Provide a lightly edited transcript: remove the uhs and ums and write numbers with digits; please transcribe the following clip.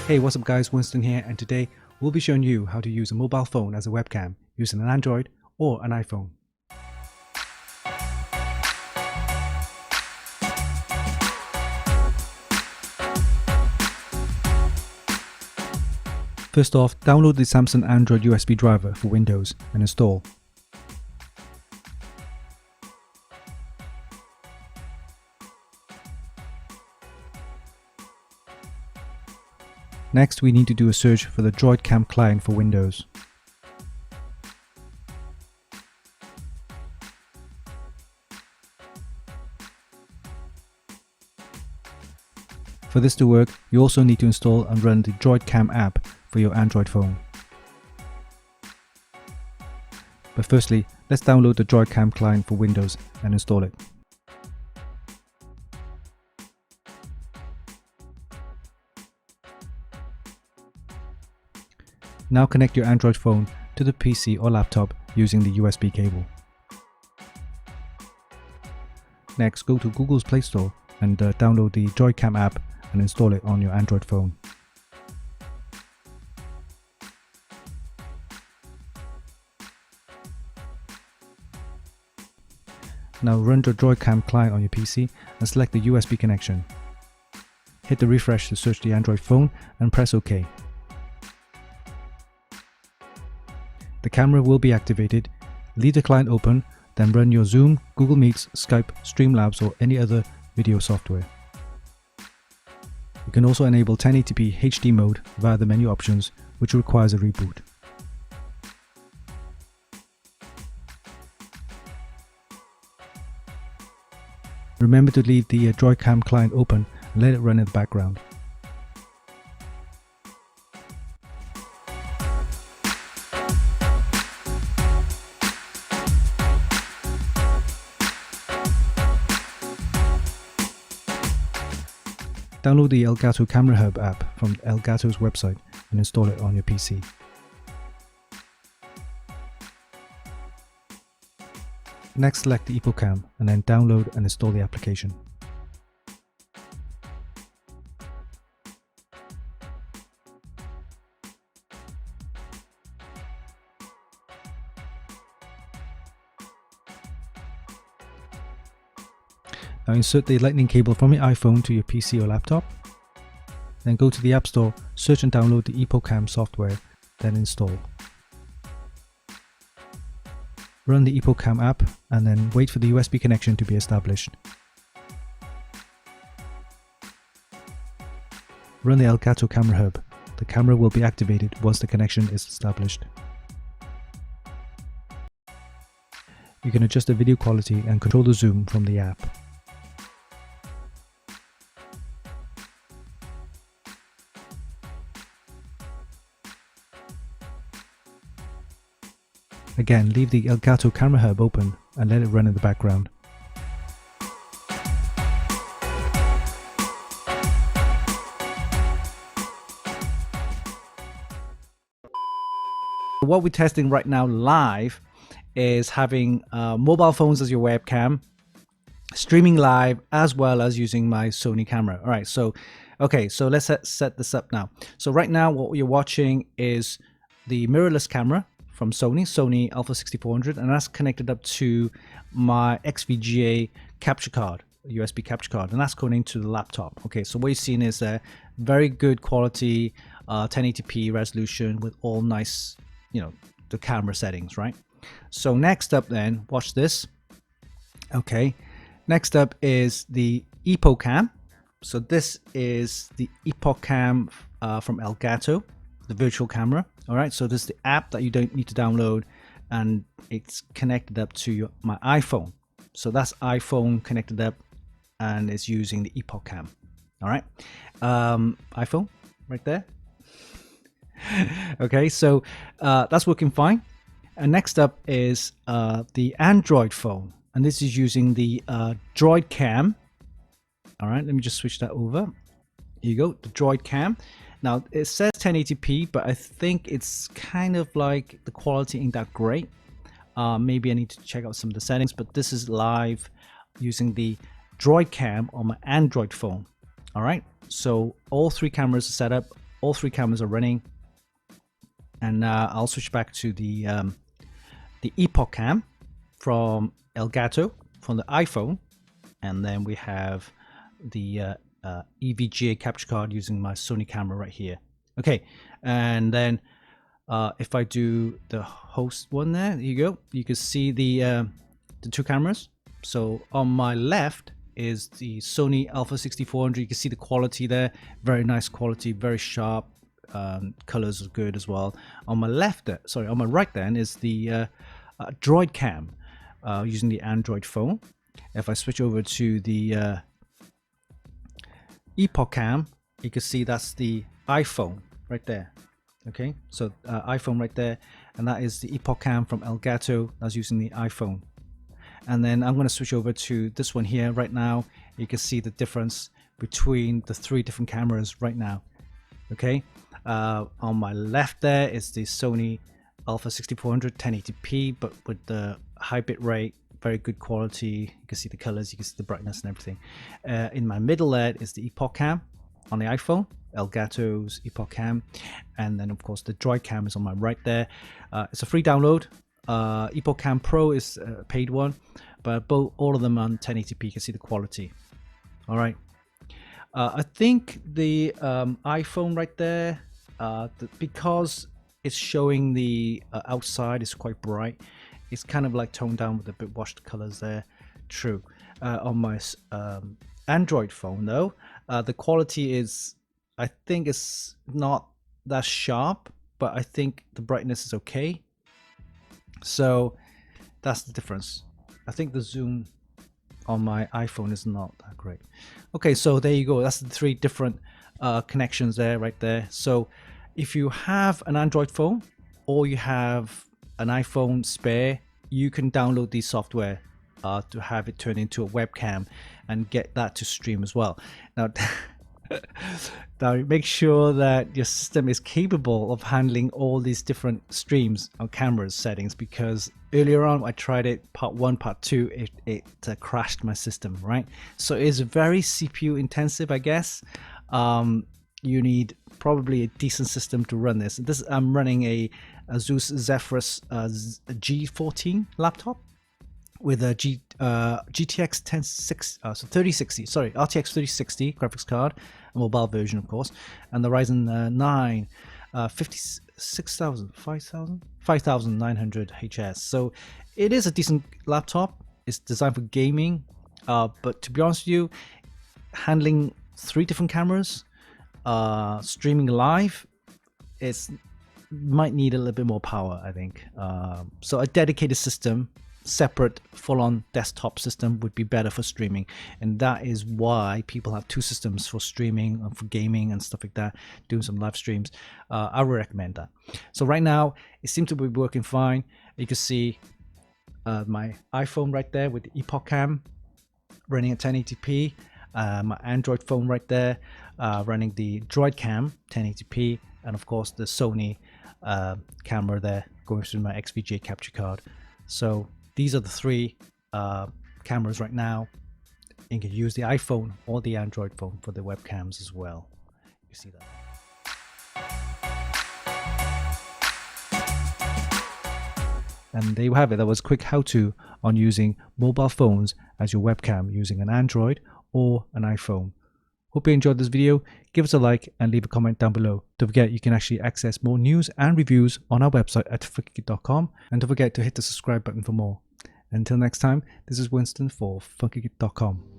Hey, what's up guys, Winston here, and today we'll be showing you how to use a mobile phone as a webcam using an Android or an iPhone. First off, download the Samsung Android USB driver for Windows and install. Next, we need to do a search for the Webcam client for Windows. For this to work, you also need to install and run the Webcam app for your Android phone. But firstly, let's download the Webcam client for Windows and install it. Now connect your Android phone to the PC or laptop using the USB cable. Next, go to Google's Play Store and download the Webcam app and install it on your Android phone. Now run the Webcam client on your PC and select the USB connection. Hit the refresh to search the Android phone and press OK. The camera will be activated. Leave the client open, then run your Zoom, Google Meets, Skype, Streamlabs or any other video software. You can also enable 1080p HD mode via the menu options, which requires a reboot. Remember to leave the Webcam client open and let it run in the background. Download the Elgato Camera Hub app from Elgato's website and install it on your PC. Next, select the EpoCam and then download and install the application. Now insert the lightning cable from your iPhone to your PC or laptop. Then go to the App Store, search and download the EpoCam software, then install. Run the EpoCam app and then wait for the USB connection to be established. Run the Elgato Camera Hub. The camera will be activated once the connection is established. You can adjust the video quality and control the zoom from the app. Again, leave the Elgato Camera Hub open and let it run in the background. What we're testing right now live is having mobile phones as your webcam, streaming live, as well as using my Sony camera. All right, so let's set this up now. So right now what you're watching is the mirrorless camera from Sony Alpha 6400, and that's connected up to my XVGA capture card, USB capture card, and that's going into the laptop. Okay, so what you're seeing is a very good quality 1080p resolution with all nice, the camera settings, right? So next up then, watch this. Okay, next up is the EpoCam. So this is the EpoCam from Elgato, the virtual camera. All right, so this is the app that you don't need to download, and it's connected up to my iPhone. So that's iPhone connected up and it's using the EpoCam. All right, iPhone right there. Okay, so that's working fine. And next up is the Android phone, and this is using the Webcam. All right, let me just switch that over. Here you go, the Webcam. Now it says 1080p, but I think it's kind of like the quality ain't that great. Maybe I need to check out some of the settings, but this is live using the Webcam on my Android phone. All right, so all three cameras are set up all three cameras are running. And I'll switch back to the Epoch Cam from Elgato from the iPhone, and then we have the EVGA capture card using my Sony camera right here. Okay, and then if I do the host one there you go, you can see the two cameras. So on my left is the Sony Alpha 6400. You can see the quality there, very nice quality, very sharp. Colors are good as well. On my left, on my right then is the Droid Cam using the Android phone. If I switch over to the Epoch Cam, you can see that's the iPhone right there. Okay, so iPhone right there, and that is the Epoch Cam from Elgato that's using the iPhone. And then I'm going to switch over to this one here right now. You can see the difference between the three different cameras right now. Okay, on my left there is the Sony Alpha 6400 1080p, but with the high bit rate, very good quality. You can see the colors, you can see the brightness and everything. In my middle there is the Epoch Cam on the iPhone, Elgato's Epoch Cam, and then of course the Droid Cam is on my right there. It's a free download. Epoch Cam Pro is a paid one, but all of them on 1080p. You can see the quality. All right. I think the iPhone right there, because it's showing the outside, is quite bright. It's kind of like toned down with a bit washed colors there. True. On my Android phone though, the quality is, I think it's not that sharp, but I think the brightness is okay. So that's the difference. I think the zoom on my iPhone is not that great. Okay, so there you go. That's the three different connections there, right there. So if you have an Android phone or you have an iPhone spare, you can download the software to have it turn into a webcam and get that to stream as well. Now, now make sure that your system is capable of handling all these different streams on cameras settings, because earlier on I tried it, part 1, part 2, it crashed my system, right? So it's very CPU intensive, I guess. You need probably a decent system to run this. I'm running a Asus Zephyrus G14 laptop with a GTX 3060, sorry, RTX 3060 graphics card, a mobile version of course, and the Ryzen 9 5900 HS. So it is a decent laptop. It's designed for gaming, but to be honest with you, handling 3 different cameras, streaming live, it might need a little bit more power, I think. So a dedicated system, separate full-on desktop system would be better for streaming, and that is why people have 2 systems for streaming and for gaming and stuff like that, doing some live streams. I would recommend that. So right now it seems to be working fine. You can see my iPhone right there with the Epoch Cam running at 1080p, my Android phone right there running the Droid Cam 1080p, and of course the Sony camera there going through my XVGA capture card. So these are the 3 cameras right now. You can use the iPhone or the Android phone for the webcams as well. You see that. And there you have it. That was a quick how-to on using mobile phones as your webcam using an Android or an iPhone. Hope you enjoyed this video. Give us a like and leave a comment down below. Don't forget you can actually access more news and reviews on our website at funkykit.com, and don't forget to hit the subscribe button for more. Until next time, this is Winston for Funkykit.com.